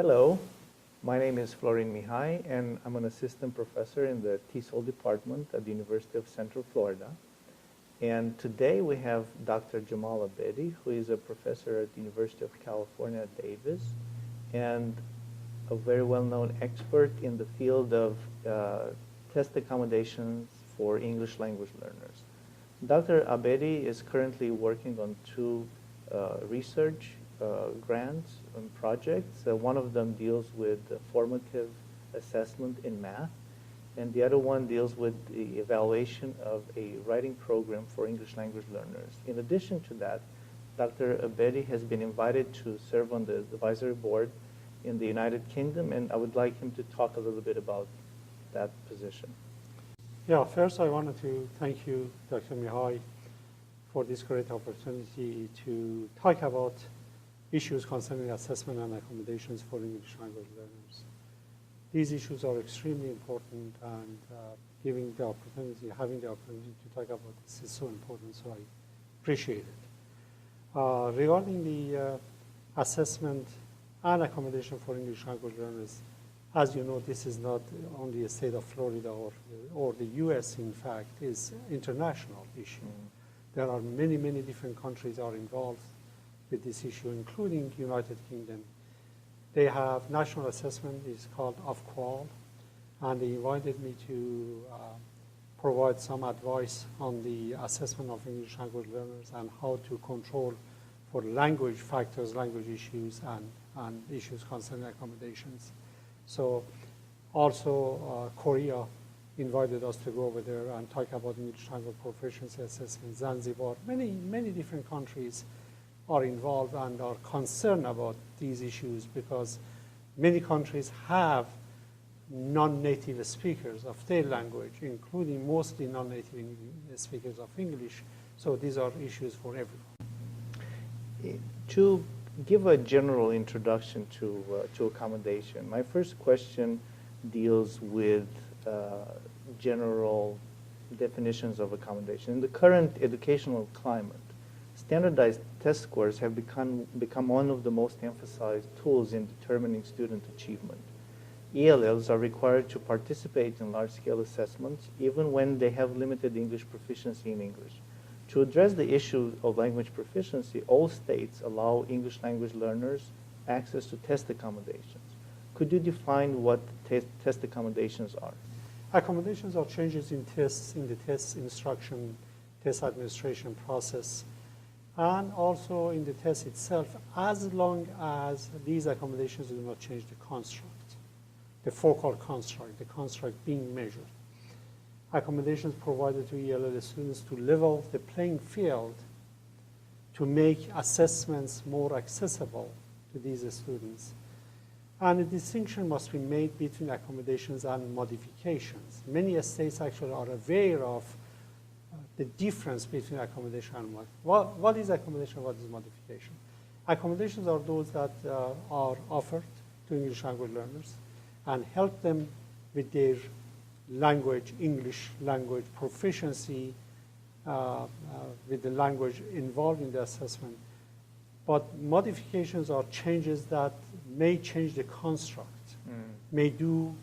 Hello, my name is Florin Mihai, and I'm an assistant professor in the TESOL department at the University of Central Florida. And today we have Dr. Jamal Abedi, who is a professor at the University of California at Davis, and a very well-known expert in the field of test accommodations for English language learners. Dr. Abedi is currently working on two research grants and projects. One of them deals with the formative assessment in math, and the other one deals with the evaluation of a writing program for English language learners. In addition to that, Dr. Abedi has been invited to serve on the advisory board in the United Kingdom, and I would like him to talk a little bit about that position. Yeah, first I wanted to thank you, Dr. Mihai, for this great opportunity to talk about issues concerning assessment and accommodations for English language learners. These issues are extremely important, and having the opportunity to talk about this is so important, so I appreciate it. Regarding the assessment and accommodation for English language learners, as you know, this is not only a state of Florida or the US, in fact, is international issue. There are many, many different countries are involved with this issue, including United Kingdom. They have national assessment, it's called OFQUAL, and they invited me to provide some advice on the assessment of English language learners and how to control for language factors, language issues, and issues concerning accommodations. So also Korea invited us to go over there and talk about English language proficiency assessment. Zanzibar, many different countries are involved and are concerned about these issues because many countries have non-native speakers of their language, including mostly non-native speakers of English. So these are issues for everyone. To give a general introduction to accommodation, my first question deals with general definitions of accommodation. In the current educational climate, standardized test scores have become one of the most emphasized tools in determining student achievement. ELLs are required to participate in large-scale assessments even when they have limited English proficiency in English. To address the issue of language proficiency, all states allow English language learners access to test accommodations. Could you define what test accommodations are? Accommodations are changes in tests, in the test instruction, test administration process, and also in the test itself, as long as these accommodations do not change the construct, the focal construct, the construct being measured. Accommodations provided to ELL students to level the playing field to make assessments more accessible to these students. And a distinction must be made between accommodations and modifications. Many states actually are aware of the difference between accommodation and modification. What is accommodation, what is modification? Accommodations are those that are offered to English language learners and help them with their language, English language proficiency, with the language involved in the assessment. But modifications are changes that may change the construct, may do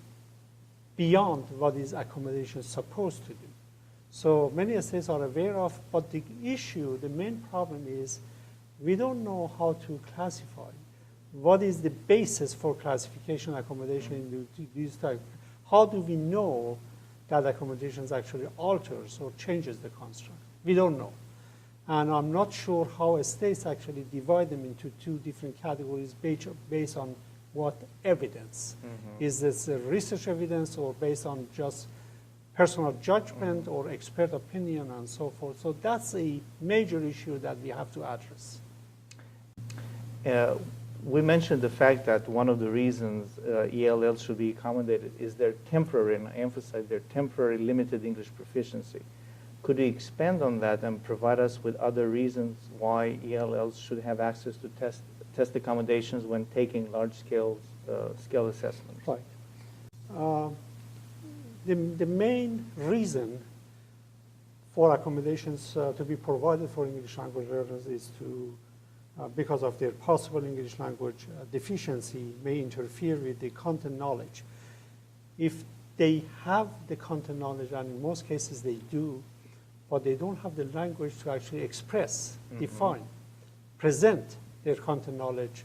beyond what is accommodation supposed to do. So many states are aware of, but the issue, the main problem is we don't know how to classify. What is the basis for classification accommodation in these types? How do we know that accommodations actually alters or changes the construct? We don't know. And I'm not sure how states actually divide them into two different categories based on what evidence. Is this research evidence or based on just personal judgment or expert opinion and so forth? So that's a major issue that we have to address. We mentioned the fact that one of the reasons ELLs should be accommodated is their temporary, and I emphasize their temporary limited English proficiency. Could you expand on that and provide us with other reasons why ELLs should have access to test accommodations when taking large-scale assessments? Right. The main reason for accommodations to be provided for English language learners is to because of their possible English language deficiency, may interfere with the content knowledge. If they have the content knowledge, and in most cases they do, but they don't have the language to actually express, define, present their content knowledge,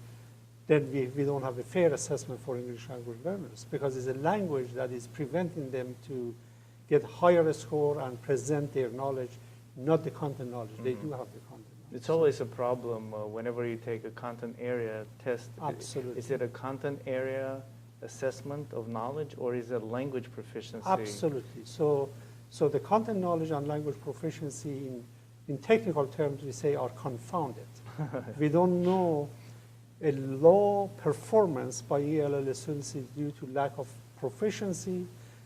then we don't have a fair assessment for English language learners, because it's a language that is preventing them to get higher score and present their knowledge, not the content knowledge. They do have the content knowledge. It's always a problem whenever you take a content area test. Absolutely. Is it a content area assessment of knowledge, or is it language proficiency? Absolutely. So the content knowledge and language proficiency, in technical terms, we say are confounded. We don't know a low performance by ELL students is due to lack of proficiency,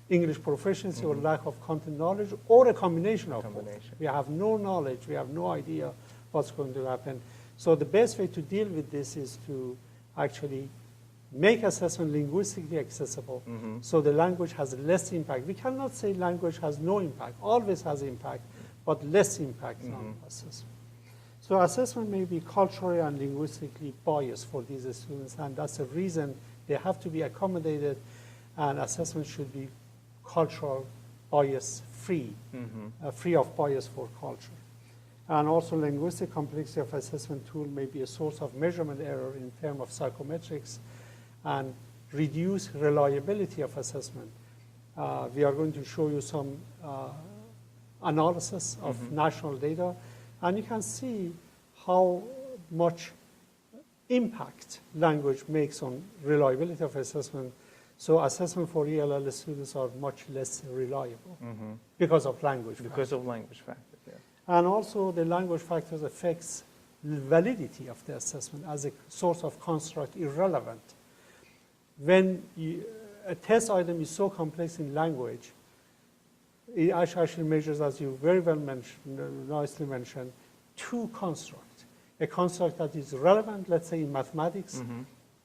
English proficiency, or lack of content knowledge, or a combination of both. We have no knowledge, we have no idea what's going to happen. So the best way to deal with this is to actually make assessment linguistically accessible, so the language has less impact. We cannot say language has no impact, always has impact, but less impact on assessment. So assessment may be culturally and linguistically biased for these students, and that's the reason they have to be accommodated, and assessment should be cultural bias free, free of bias for culture. And also linguistic complexity of assessment tool may be a source of measurement error in terms of psychometrics and reduce reliability of assessment. We are going to show you some analysis of national data, and you can see how much impact language makes on reliability of assessment. So assessment for ELL students are much less reliable because of language factors. Because of language factors, yeah. And also the language factors affects the validity of the assessment as a source of construct irrelevant. When a test item is so complex in language, it actually measures, as you very well nicely mentioned, two constructs. A construct that is relevant, let's say in mathematics,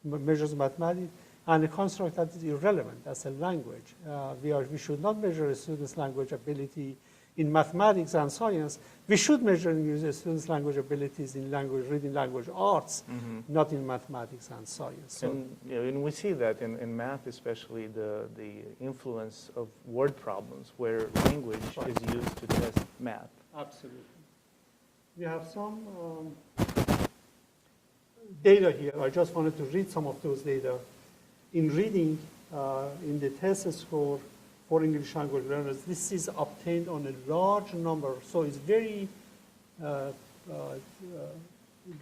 measures mathematics, and a construct that is irrelevant as a language. We should not measure a student's language ability in mathematics and science. We should measure a student's language abilities in reading language arts, not in mathematics and science. So, and we see that in math, especially the influence of word problems, where language is used to test math. Absolutely. We have some data here. I just wanted to read some of those data. In reading, in the test score for English language learners, this is obtained on a large number, so it's very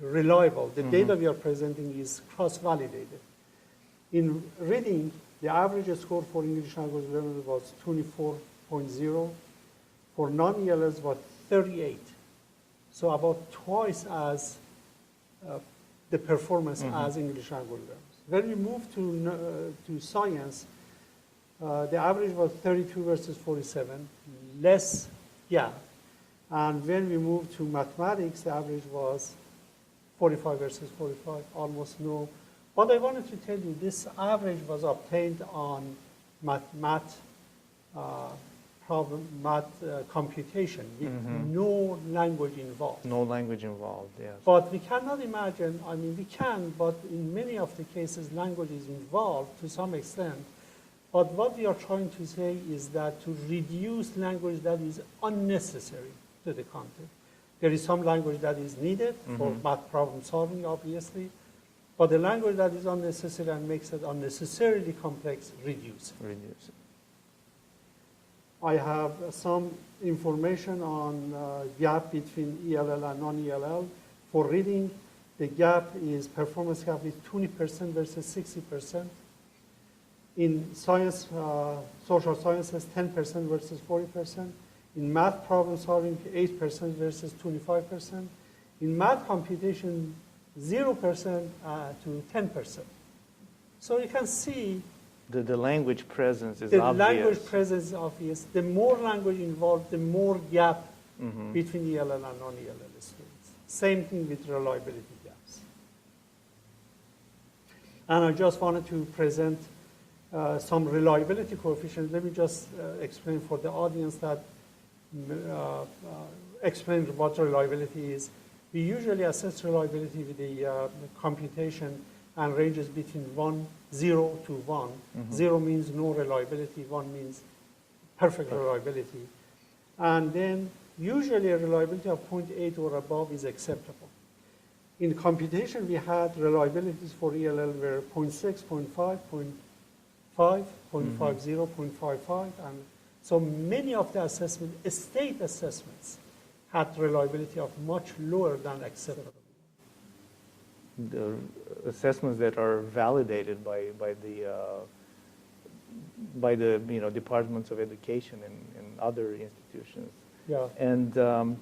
reliable. The data we are presenting is cross-validated. In reading, the average score for English language learners was 24.0. For non-ELLs was 38. So about twice as the performance as English language learners. When we move to science, the average was 32 versus 47, less gap. And when we move to mathematics, the average was 45 versus 45, almost no. But I wanted to tell you, this average was obtained on math computation with no language involved. No language involved, yes. But we cannot imagine, I mean, we can, but in many of the cases, language is involved to some extent. But what we are trying to say is that to reduce language that is unnecessary to the content. There is some language that is needed for math problem solving, obviously, but the language that is unnecessary and makes it unnecessarily complex, reduce it. Reduce it. I have some information on gap between ELL and non-ELL. For reading, the gap is, performance gap is 20% versus 60%. In science, social sciences, 10% versus 40%. In math problem solving, 8% versus 25%. In math computation, 0% to 10%. So you can see the language presence is the obvious. language presence is obvious. The more language involved, the more gap between ELL and non-ELL students. Same thing with reliability gaps. And I just wanted to present some reliability coefficients. Let me just explain for the audience that explain what reliability is. We usually assess reliability with the computation and ranges between 0 to 1. 0 means no reliability, 1 means perfect reliability. And then usually a reliability of 0.8 or above is acceptable. In computation, we had reliabilities for ELL were 0.6, 0.5, 0.5, 0.50, 0.55, and so many of the state assessments had reliability of much lower than acceptable. The assessments that are validated by the departments of education and other institutions. Yeah. And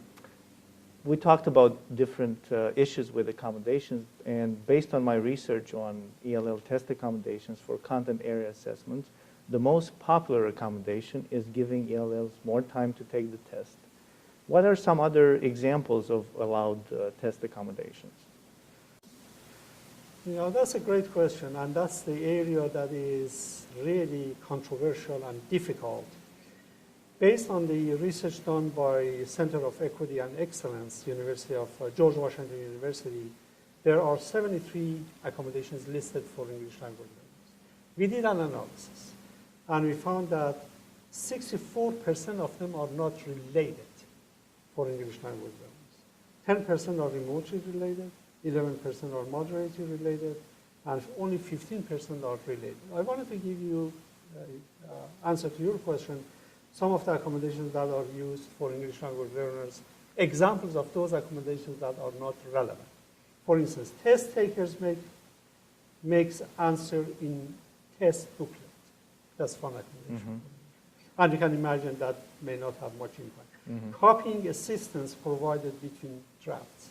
we talked about different issues with accommodations, and based on my research on ELL test accommodations for content area assessments, the most popular accommodation is giving ELLs more time to take the test. What are some other examples of allowed test accommodations? That's a great question, and that's the area that is really controversial and difficult. Based on the research done by Center of Equity and Excellence, University of George Washington University, there are 73 accommodations listed for English language learners. We did an analysis, and we found that 64% of them are not related for English language learners. 10% are remotely related, 11% are moderately related, and only 15% are related. I wanted to give you answer to your question, some of the accommodations that are used for English language learners, examples of those accommodations that are not relevant. For instance, test takers makes answer in test booklet. That's one accommodation. And you can imagine that may not have much impact. Copying assistance provided between drafts.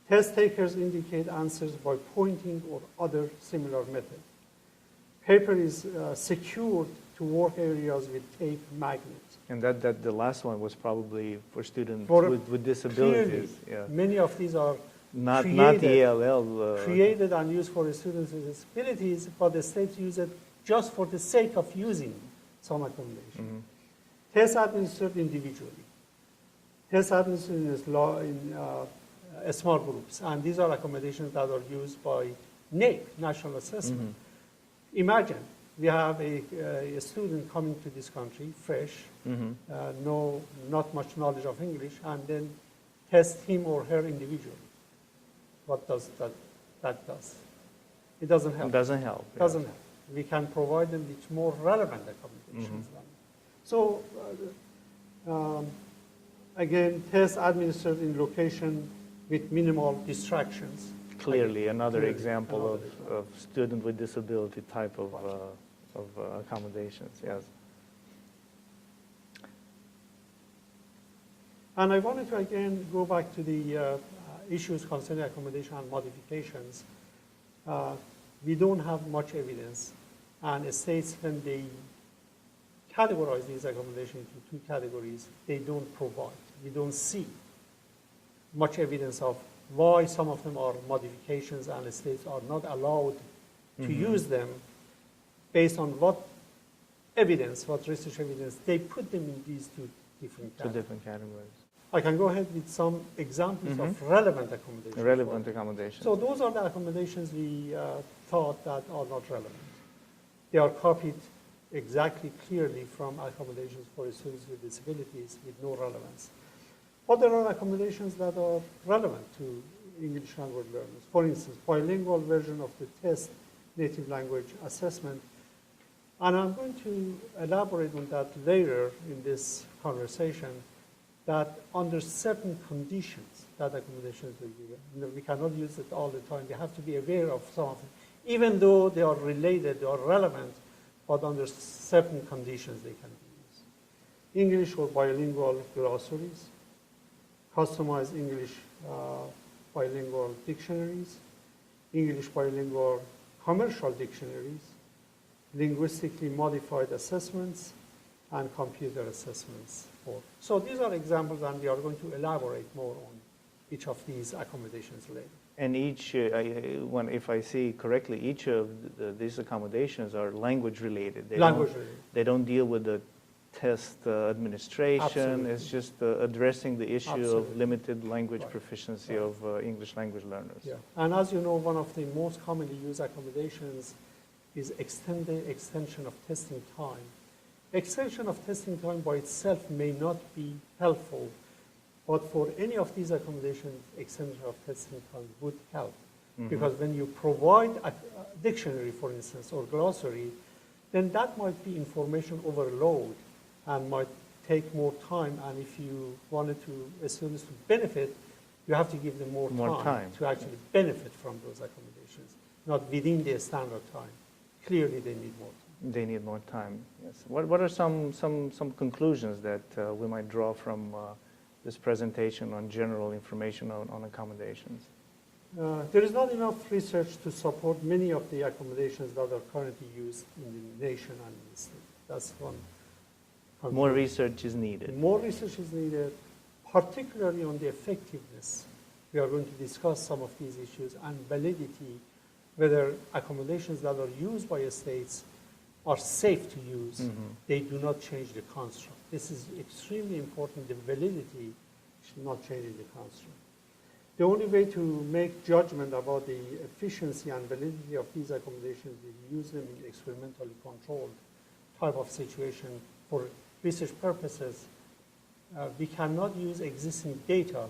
Test takers indicate answers by pointing or other similar method. Paper is secured to work areas with tape magnets. And that the last one was probably for students with disabilities. Clearly, many of these are not created, the ELL. Created and used for students with disabilities, but the states use it just for the sake of using some accommodation. Tests administered individually. Tests administered in small groups, and these are accommodations that are used by NAEP, National Assessment. Imagine we have a student coming to this country, fresh, not much knowledge of English, and then test him or her individually. What does that does? It doesn't help. It doesn't help. It doesn't help. We can provide them with more relevant accommodations. So, again, tests administered in location with minimal distractions. Clearly, another example of student with disability type of accommodations, yes. And I wanted to, again, go back to the issues concerning accommodation and modifications. We don't have much evidence, and states, when they categorize these accommodations into two categories, they don't provide. We don't see much evidence of why some of them are modifications and the states are not allowed to use them based on what evidence, what research evidence, they put them in these two different categories. I can go ahead with some examples of relevant accommodations. Relevant accommodations. So those are the accommodations we thought that are not relevant. They are copied exactly clearly from accommodations for students with disabilities with no relevance. But there are accommodations that are relevant to English language learners. For instance, bilingual version of the test, native language assessment. And I'm going to elaborate on that later in this conversation, that under certain conditions, that accommodations will be given. We cannot use it all the time. We have to be aware of some of them. Even though they are related, they are relevant, but under certain conditions they can be used. English or bilingual glossaries, customized English bilingual dictionaries, English bilingual commercial dictionaries, linguistically modified assessments, and computer assessments. So these are examples, and we are going to elaborate more on each of these accommodations later. And each, if I see correctly, each of these accommodations are language related. They don't deal with the test administration. Absolutely. It's just addressing the issue of Absolutely. limited language Right. proficiency Right. of English language learners. Yeah. And as you know, one of the most commonly used accommodations is extension of testing time. Extension of testing time by itself may not be helpful, but for any of these accommodations, extension of testing time would help. Because when you provide a dictionary, for instance, or glossary, then that might be information overload and might take more time. And if you wanted students to benefit, you have to give them more time to actually benefit from those accommodations, not within their standard time. Clearly, they need more time. They need more time, yes. What are some conclusions that we might draw from this presentation on general information on accommodations? There is not enough research to support many of the accommodations that are currently used in the nation and in the state. That's one. More research is needed. More research is needed, particularly on the effectiveness. We are going to discuss some of these issues and validity, whether accommodations that are used by states are safe to use. They do not change the construct. This is extremely important. The validity should not change in the construct. The only way to make judgment about the efficiency and validity of these accommodations is to use them in experimentally controlled type of situation for research purposes. We cannot use existing data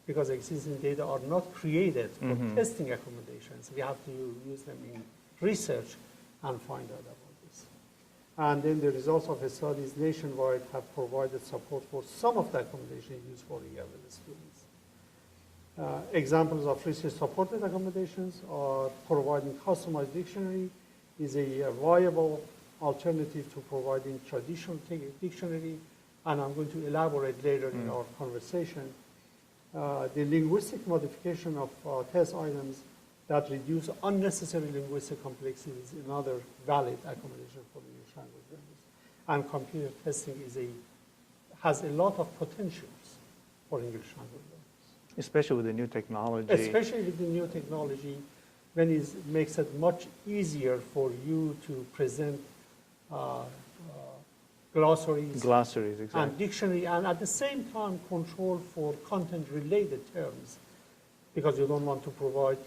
because existing data are not created for testing accommodations. We have to use them in research and find out about this. And then the results of the studies nationwide have provided support for some of the accommodations used for ELL students. Examples of research-supported accommodations are providing customized dictionary is a viable alternative to providing traditional dictionary, and I'm going to elaborate later in our conversation. The linguistic modification of test items that reduce unnecessary linguistic complexity is another valid accommodation for English language learners. And computer testing has a lot of potentials for English language learners. Especially with the new technology. Especially with the new technology, when it makes it much easier for you to present glossaries Glossaries, exactly. and dictionary, and at the same time control for content-related terms, because you don't want to provide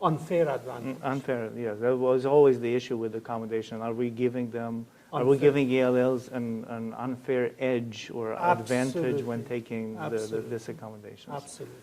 unfair advantage. Unfair, yes. That was always the issue with accommodation. Are we giving ELLs an unfair edge or advantage when taking this accommodation? Absolutely.